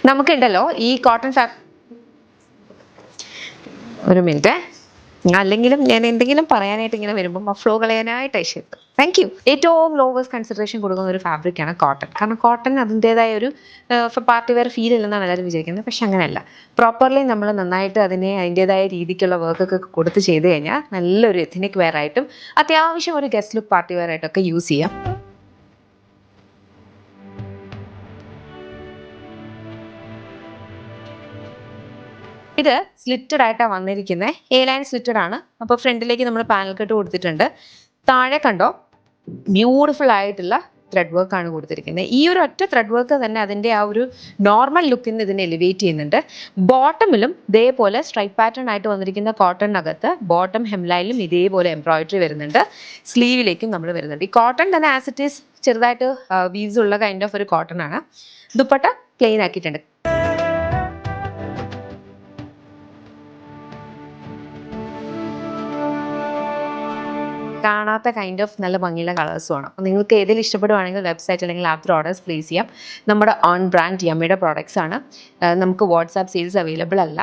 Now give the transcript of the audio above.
നമുക്കുണ്ടല്ലോ ഈ കോട്ടൺ ഒരു മിനിറ്റ്, അല്ലെങ്കിലും ഞാൻ എന്തെങ്കിലും പറയാനായിട്ട് ഇങ്ങനെ വരുമ്പോൾ ഫ്ലോ കളയാനായിട്ട് ഐശ്വര്യ. Thank you. ഏറ്റവും ലോവേഴ്സ് കൺസിഡറേഷൻ കൊടുക്കുന്ന ഒരു ഫാബ്രിക്കാണ് കോട്ടൺ. കാരണം കോട്ടൺ അതിൻ്റെതായ ഒരു പാർട്ടി വെയർ ഫീൽ ഇല്ലെന്നാണ് എല്ലാവരും വിചാരിക്കുന്നത്. പക്ഷെ അങ്ങനെയല്ല. പ്രോപ്പർലി നമ്മൾ നന്നായിട്ട് അതിൻ്റെതായ രീതിക്കുള്ള വർക്കൊക്കെ കൊടുത്ത് ചെയ്ത് കഴിഞ്ഞാൽ നല്ലൊരു എഥനിക് വെയർ ആയിട്ടും അത്യാവശ്യം ഒരു ഗസ്റ്റ് ലുക്ക് പാർട്ടി വെയർ ആയിട്ടൊക്കെ യൂസ് ചെയ്യാം. ഇത് സ്ലിറ്റഡ് ആയിട്ടാണ് വന്നിരിക്കുന്നത്. എ ലൈൻ സ്ലിറ്റഡ് ആണ്. അപ്പോൾ ഫ്രണ്ടിലേക്ക് നമ്മൾ പാനൽ കട്ട് കൊടുത്തിട്ടുണ്ട്. താഴെ കണ്ടോ ബ്യൂട്ടിഫുൾ ആയിട്ടുള്ള ത്രെഡ് വർക്ക് ആണ് കൊടുത്തിരിക്കുന്നത്. ഈ ഒരു ഒറ്റ ത്രെഡ് വർക്ക് തന്നെ അതിൻ്റെ ആ ഒരു നോർമൽ ലുക്കിൽ ഇതിനെ എലിവേറ്റ് ചെയ്യുന്നുണ്ട്. ബോട്ടമിലും ഇതേപോലെ സ്ട്രൈപ്പ് പാറ്റേൺ ആയിട്ട് വന്നിരിക്കുന്ന കോട്ടണിനകത്ത് ബോട്ടം ഹെംലൈനിലും ഇതേപോലെ എംബ്രോയിഡറി വരുന്നുണ്ട്. സ്ലീവിലേക്കും നമ്മൾ വരുന്നുണ്ട്. ഈ കോട്ടൺ തന്നെ ആസ് ഇറ്റ് ഈസ് ചെറുതായിട്ട് വീവ്സ് ഉള്ള കൈൻഡ് ഓഫ് ഒരു കോട്ടൺ ആണ്. ദുപ്പട്ട പ്ലെയിൻ ആക്കിയിട്ടുണ്ട്. കാണാത്ത കൈൻഡ് ഓഫ് നല്ല ഭംഗിയുള്ള കളേഴ്സുമാണ്. അപ്പോൾ നിങ്ങൾക്ക് ഏതെങ്കിലും ഇഷ്ടപ്പെടുവാണെങ്കിൽ വെബ്സൈറ്റ് അല്ലെങ്കിൽ ആപ്പിൽ ഓർഡേഴ്സ് പ്ലേസ് ചെയ്യാം. നമ്മുടെ ഓൺ ബ്രാൻഡ് യമ്മിയുടെ പ്രോഡക്ട്സ് ആണ്. നമുക്ക് വാട്സാപ്പ് സെയിൽസ് അവൈലബിൾ അല്ല.